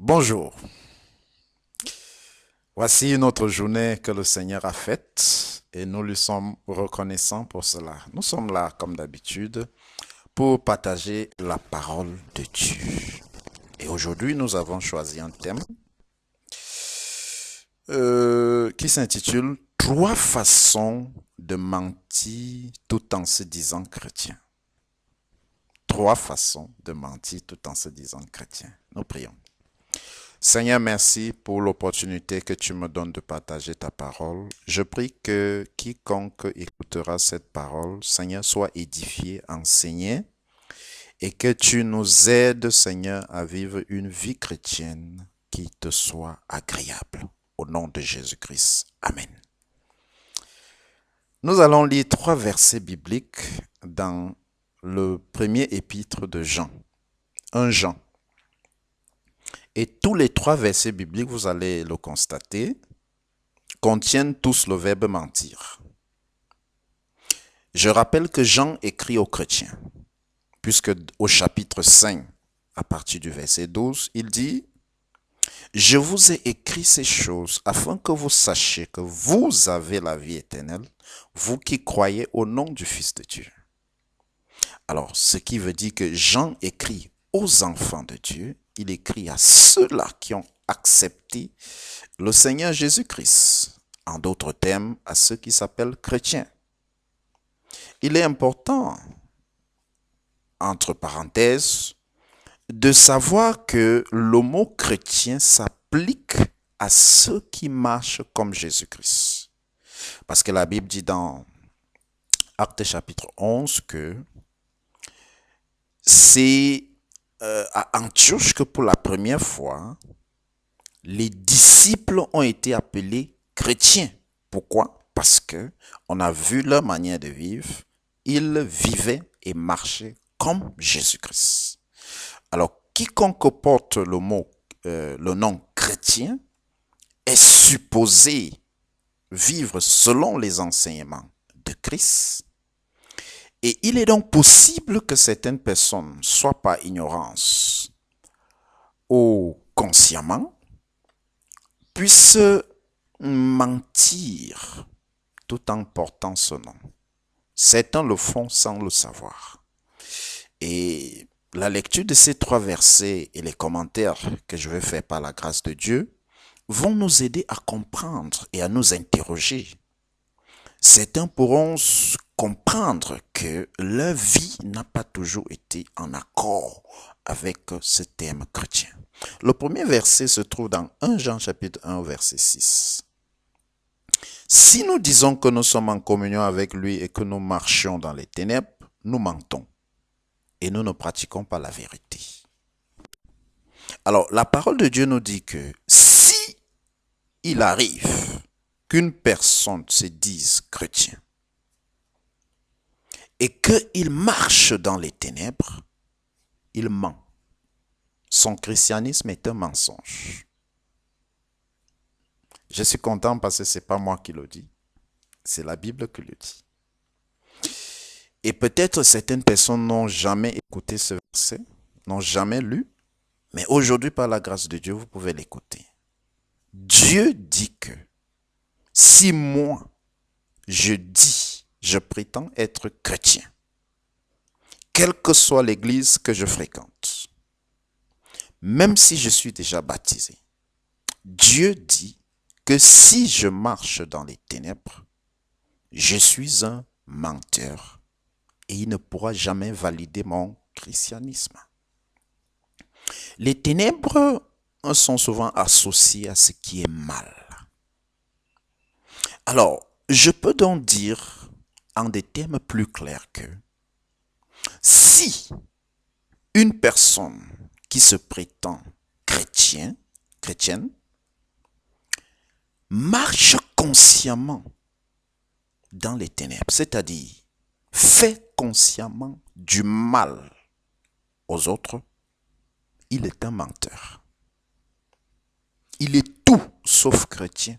Bonjour, voici une autre journée que le Seigneur a faite et nous lui sommes reconnaissants pour cela. Nous sommes là, comme d'habitude, pour partager la parole de Dieu. Et aujourd'hui, nous avons choisi un thème qui s'intitule Trois façons de mentir tout en se disant chrétien. Trois façons de mentir tout en se disant chrétien. Nous prions. Seigneur, merci pour l'opportunité que tu me donnes de partager ta parole. Je prie que quiconque écoutera cette parole, Seigneur, soit édifié, enseigné, et que tu nous aides, Seigneur, à vivre une vie chrétienne qui te soit agréable. Au nom de Jésus-Christ. Amen. Nous allons lire trois versets bibliques dans le premier épître de Jean. 1 Jean. Et tous les trois versets bibliques, vous allez le constater, contiennent tous le verbe mentir. Je rappelle que Jean écrit aux chrétiens, puisque au chapitre 5, à partir du verset 12, il dit « Je vous ai écrit ces choses afin que vous sachiez que vous avez la vie éternelle, vous qui croyez au nom du Fils de Dieu. » Alors, ce qui veut dire que Jean écrit aux enfants de Dieu, il écrit à ceux-là qui ont accepté le Seigneur Jésus-Christ. En d'autres termes, à ceux qui s'appellent chrétiens. Il est important, entre parenthèses, de savoir que le mot chrétien s'applique à ceux qui marchent comme Jésus-Christ. Parce que la Bible dit dans Actes chapitre 11 que c'est à Antioche que pour la première fois, les disciples ont été appelés chrétiens. Pourquoi? Parce que on a vu leur manière de vivre. Ils vivaient et marchaient comme Jésus-Christ. Alors, quiconque porte le nom chrétien est supposé vivre selon les enseignements de Christ. Et il est donc possible que certaines personnes, soit par ignorance ou consciemment, puissent mentir tout en portant ce nom. Certains le font sans le savoir. Et la lecture de ces trois versets et les commentaires que je vais faire par la grâce de Dieu vont nous aider à comprendre et à nous interroger. Certains pourront comprendre que leur vie n'a pas toujours été en accord avec ce thème chrétien. Le premier verset se trouve dans 1 Jean chapitre 1 verset 6. Si nous disons que nous sommes en communion avec lui et que nous marchions dans les ténèbres, nous mentons et nous ne pratiquons pas la vérité. Alors, la parole de Dieu nous dit que si il arrive qu'une personne se dise chrétien et qu'il marche dans les ténèbres, il ment. Son christianisme est un mensonge. Je suis content parce que ce n'est pas moi qui le dis, c'est la Bible qui le dit. Et peut-être certaines personnes n'ont jamais écouté ce verset, n'ont jamais lu, mais aujourd'hui, par la grâce de Dieu, vous pouvez l'écouter. Dieu dit que si moi, je prétends être chrétien, quelle que soit l'église que je fréquente, même si je suis déjà baptisé, Dieu dit que si je marche dans les ténèbres, je suis un menteur et il ne pourra jamais valider mon christianisme. Les ténèbres sont souvent associées à ce qui est mal. Alors, je peux donc dire en des termes plus clairs que si une personne qui se prétend chrétienne, marche consciemment dans les ténèbres, c'est-à-dire fait consciemment du mal aux autres, il est un menteur. Il est tout sauf chrétien.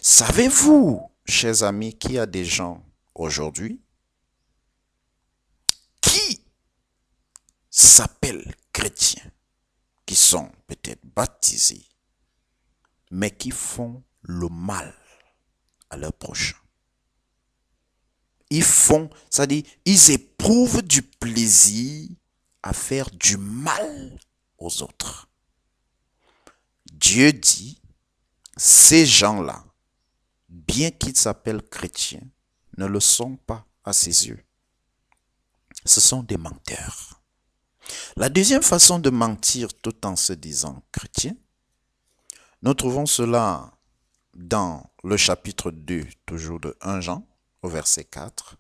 Savez-vous, chers amis, qu'il y a des gens aujourd'hui qui s'appellent chrétiens, qui sont baptisés, mais qui font le mal à leur prochain. C'est-à-dire, ils éprouvent du plaisir à faire du mal aux autres. Dieu dit, ces gens-là, bien qu'ils s'appellent chrétiens, ne le sont pas à ses yeux. Ce sont des menteurs. La deuxième façon de mentir tout en se disant chrétien, nous trouvons cela dans le chapitre 2, toujours de 1 Jean, au verset 4.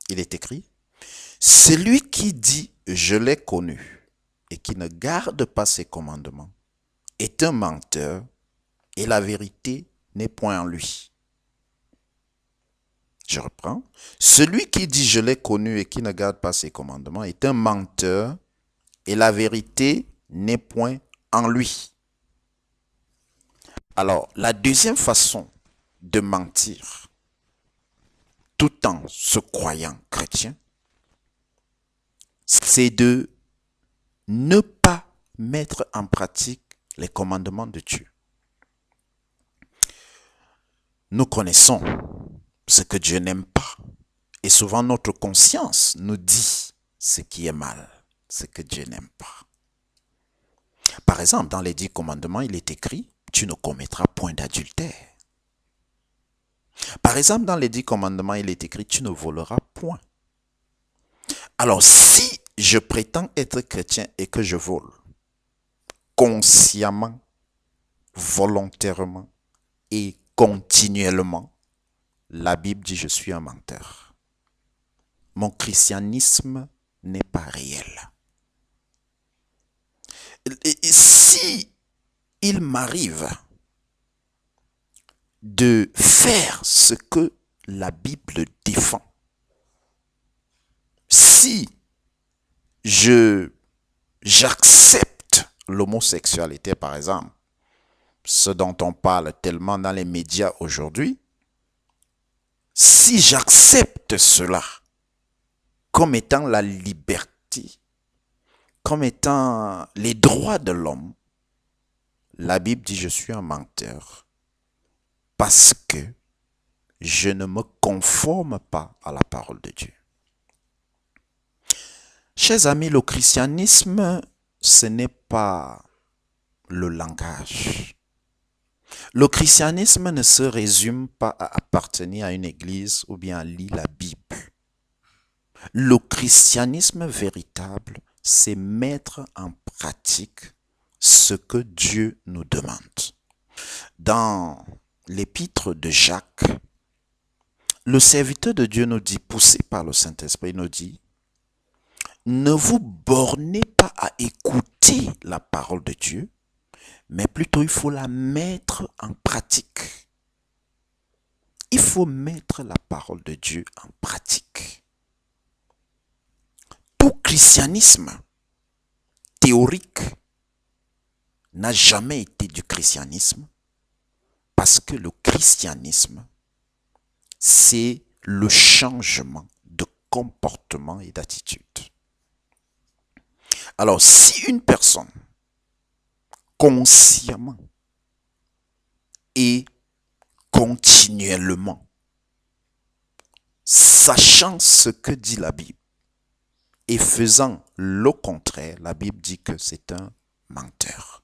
Il est écrit, « Celui qui dit « je l'ai connu » et qui ne garde pas ses commandements est un menteur et la vérité n'est point en lui. » Je reprends. « Celui qui dit « je l'ai connu » et qui ne garde pas ses commandements est un menteur et la vérité n'est point en lui. » Alors, la deuxième façon de mentir, tout en se croyant chrétien, c'est de ne pas mettre en pratique les commandements de Dieu. Nous connaissons ce que Dieu n'aime pas. Et souvent notre conscience nous dit ce qui est mal, ce que Dieu n'aime pas. Par exemple, dans les 10 commandements, il est écrit, tu ne commettras point d'adultère. Par exemple, dans les 10 commandements, il est écrit, tu ne voleras point. Alors, si je prétends être chrétien et que je vole, consciemment, volontairement et continuellement, la Bible dit je suis un menteur. Mon christianisme n'est pas réel. Et si il m'arrive de faire ce que la Bible défend, si j'accepte l'homosexualité, par exemple, ce dont on parle tellement dans les médias aujourd'hui, si j'accepte cela comme étant la liberté, comme étant les droits de l'homme, la Bible dit je suis un menteur parce que je ne me conforme pas à la parole de Dieu. Chers amis, le christianisme, ce n'est pas le langage. Le christianisme ne se résume pas à appartenir à une église ou bien à lire la Bible. Le christianisme véritable, c'est mettre en pratique ce que Dieu nous demande. Dans l'épître de Jacques, le serviteur de Dieu nous dit, poussé par le Saint-Esprit, nous dit, ne vous bornez pas à écouter la parole de Dieu, mais plutôt il faut la mettre en pratique. Il faut mettre la parole de Dieu en pratique. Tout christianisme théorique n'a jamais été du christianisme parce que le christianisme, c'est le changement de comportement et d'attitude. Alors, si une personne, consciemment et continuellement, sachant ce que dit la Bible et faisant le contraire, la Bible dit que c'est un menteur.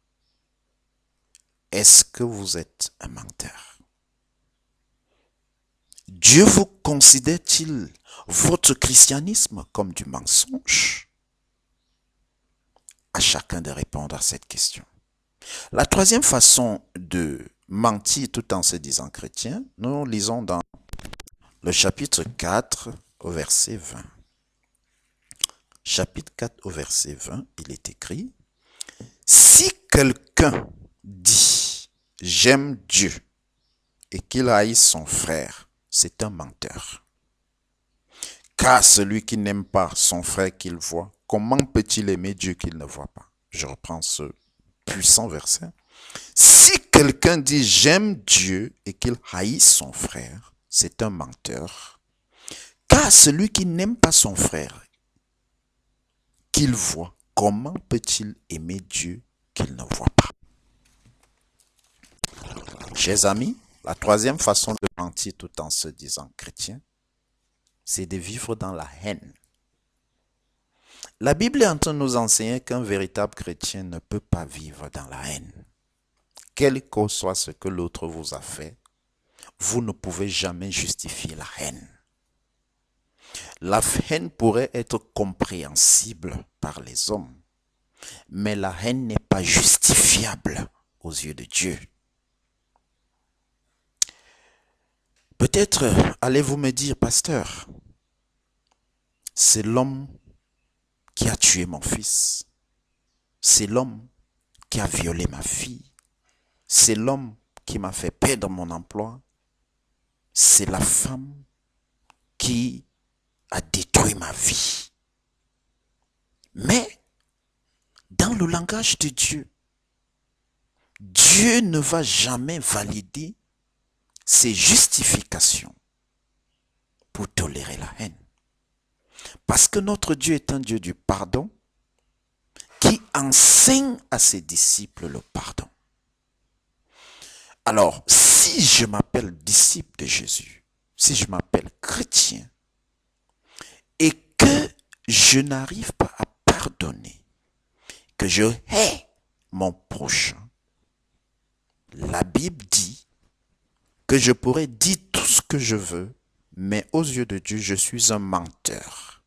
Est-ce que vous êtes un menteur? Dieu vous considère-t-il votre christianisme comme du mensonge? À chacun de répondre à cette question. La troisième façon de mentir tout en se disant chrétien, nous lisons dans le chapitre 4 au verset 20. Chapitre 4 au verset 20, il est écrit, « Si quelqu'un dit « j'aime Dieu » et qu'il haïsse son frère, c'est un menteur. Car celui qui n'aime pas son frère qu'il voit, comment peut-il aimer Dieu qu'il ne voit pas? Je reprends ce puissant verset. Si quelqu'un dit « j'aime Dieu » et qu'il haïsse son frère, c'est un menteur. Car celui qui n'aime pas son frère qu'il voit, comment peut-il aimer Dieu qu'il ne voit pas? Chers amis, la troisième façon de mentir tout en se disant chrétien, c'est de vivre dans la haine. La Bible est en train de nous enseigner qu'un véritable chrétien ne peut pas vivre dans la haine. Quel que soit ce que l'autre vous a fait, vous ne pouvez jamais justifier la haine. La haine pourrait être compréhensible par les hommes, mais la haine n'est pas justifiable aux yeux de Dieu. Peut-être allez-vous me dire, pasteur, c'est l'homme qui a tué mon fils. C'est l'homme qui a violé ma fille. C'est l'homme qui m'a fait perdre mon emploi. C'est la femme qui a détruit ma vie. Mais, dans le langage de Dieu, Dieu ne va jamais valider ses justifications pour tolérer la haine. Parce que notre Dieu est un Dieu du pardon qui enseigne à ses disciples le pardon. Alors, si je m'appelle disciple de Jésus, si je m'appelle chrétien, et que je n'arrive pas à pardonner, que je hais mon prochain, la Bible dit que je pourrais dire tout ce que je veux, mais aux yeux de Dieu, je suis un menteur.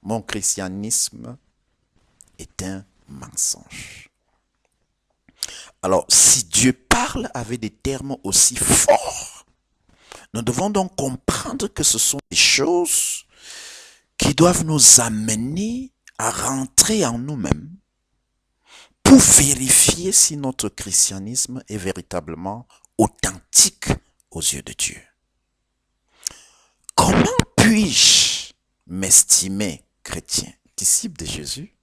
Mon christianisme est un mensonge. Alors, si Dieu parle avec des termes aussi forts, nous devons donc comprendre que ce sont des choses qui doivent nous amener à rentrer en nous-mêmes pour vérifier si notre christianisme est véritablement authentique aux yeux de Dieu. Comment puis-je m'estimer chrétien, disciple de Jésus,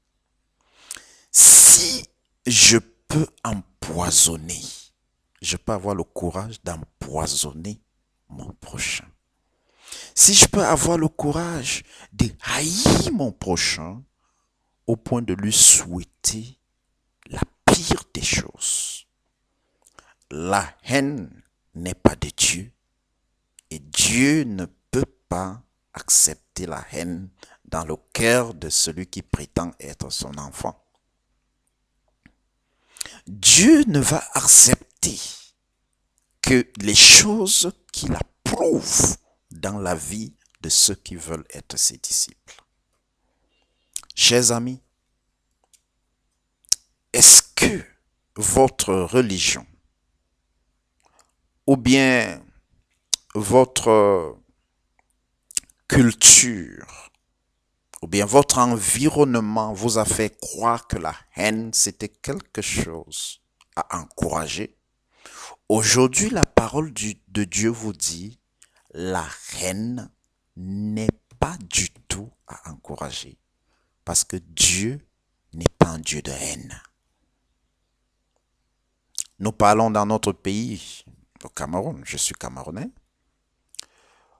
si je peux empoisonner, je peux avoir le courage d'empoisonner mon prochain? Si je peux avoir le courage de haïr mon prochain au point de lui souhaiter la pire des choses. La haine n'est pas de Dieu et Dieu ne peut pas accepter la haine dans le cœur de celui qui prétend être son enfant. Dieu ne va accepter que les choses qu'il approuve dans la vie de ceux qui veulent être ses disciples. Chers amis, est-ce que votre religion ou bien votre culture ou bien votre environnement vous a fait croire que la haine c'était quelque chose à encourager? Aujourd'hui, la parole de Dieu vous dit la haine n'est pas du tout à encourager parce que Dieu n'est pas un Dieu de haine. Nous parlons dans notre pays, au Cameroun, je suis camerounais.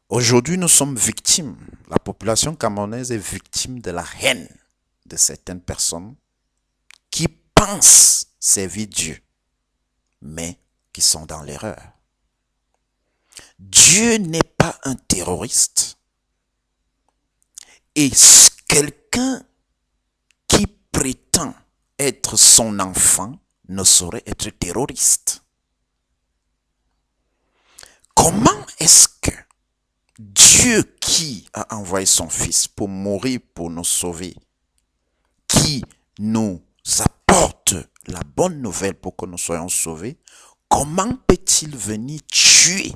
Aujourd'hui, nous sommes victimes, la population camerounaise est victime de la haine de certaines personnes qui pensent servir Dieu, mais qui sont dans l'erreur. Dieu n'est pas un terroriste et quelqu'un qui prétend être son enfant ne saurait être terroriste. Comment est-ce que Dieu qui a envoyé son Fils pour mourir, pour nous sauver, qui nous apporte la bonne nouvelle pour que nous soyons sauvés, comment peut-il venir tuer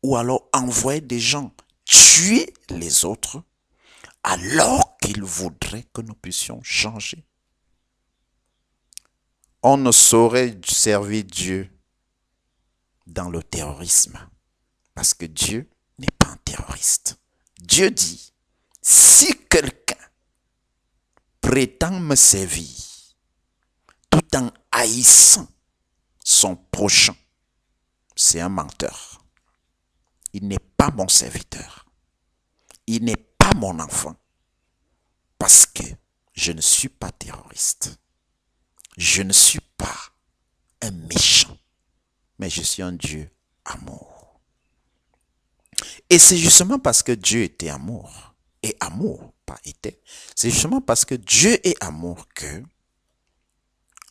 ou alors envoyer des gens tuer les autres alors qu'il voudrait que nous puissions changer? On ne saurait servir Dieu dans le terrorisme parce que Dieu n'est pas un terroriste. Dieu dit, si quelqu'un prétend me servir tout en haïssant son prochain, c'est un menteur. Il n'est pas mon serviteur. Il n'est pas mon enfant. Parce que je ne suis pas terroriste. Je ne suis pas un méchant. mais je suis un Dieu amour. Et c'est justement parce que Dieu était amour, et amour, pas était, c'est justement parce que Dieu est amour que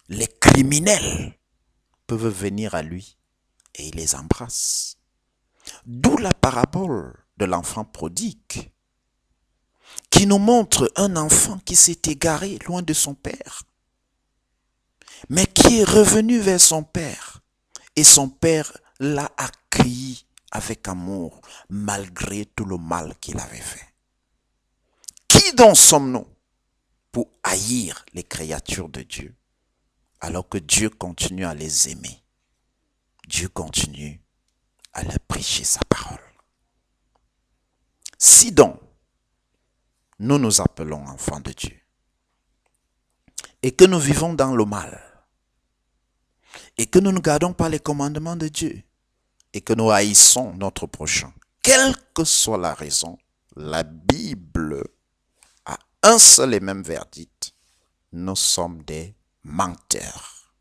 les criminels peuvent venir à lui et il les embrasse. D'où la parabole de l'enfant prodigue, qui nous montre un enfant qui s'est égaré loin de son père, mais qui est revenu vers son père. Et son père l'a accueilli avec amour, malgré tout le mal qu'il avait fait. Qui donc sommes-nous pour haïr les créatures de Dieu, alors que Dieu continue à les aimer? Dieu continue à leur prêcher sa parole. Si donc, nous nous appelons enfants de Dieu, et que nous vivons dans le mal, et que nous ne gardons pas les commandements de Dieu, et que nous haïssons notre prochain, quelle que soit la raison, la Bible a un seul et même verdict: nous sommes des menteurs.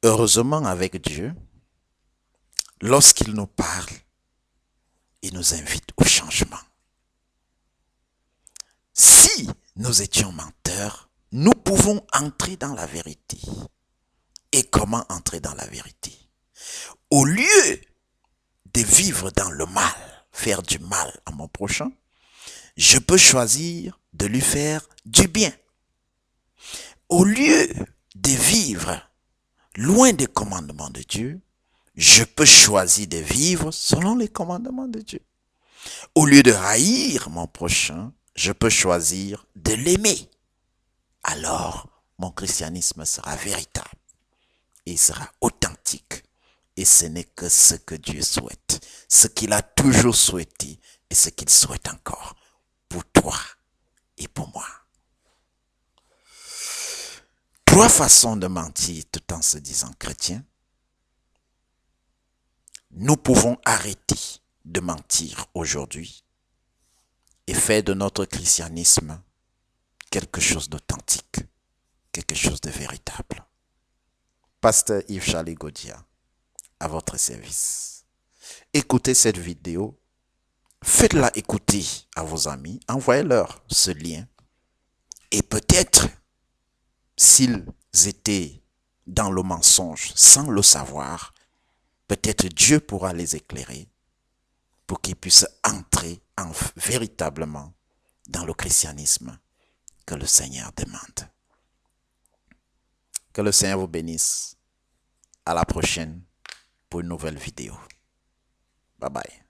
Heureusement, avec Dieu, lorsqu'il nous parle, il nous invite au changement. Si nous étions menteurs, nous pouvons entrer dans la vérité. Et comment entrer dans la vérité? Au lieu de vivre dans le mal, faire du mal à mon prochain, je peux choisir de lui faire du bien. Au lieu de vivre loin des commandements de Dieu, je peux choisir de vivre selon les commandements de Dieu. Au lieu de haïr mon prochain, je peux choisir de l'aimer. Alors, mon christianisme sera véritable. Il sera authentique. Et ce n'est que ce que Dieu souhaite. Ce qu'il a toujours souhaité et ce qu'il souhaite encore pour toi et pour moi. 3 façons de mentir tout en se disant chrétien. Nous pouvons arrêter de mentir aujourd'hui et faire de notre christianisme quelque chose d'authentique, quelque chose de véritable. Pasteur Yves Charlie Godia, à votre service. Écoutez cette vidéo, faites-la écouter à vos amis, envoyez-leur ce lien. Et peut-être, s'ils étaient dans le mensonge sans le savoir, peut-être Dieu pourra les éclairer pour qu'ils puissent entrer véritablement dans le christianisme que le Seigneur demande. Que le Seigneur vous bénisse. À la prochaine pour une nouvelle vidéo. Bye bye.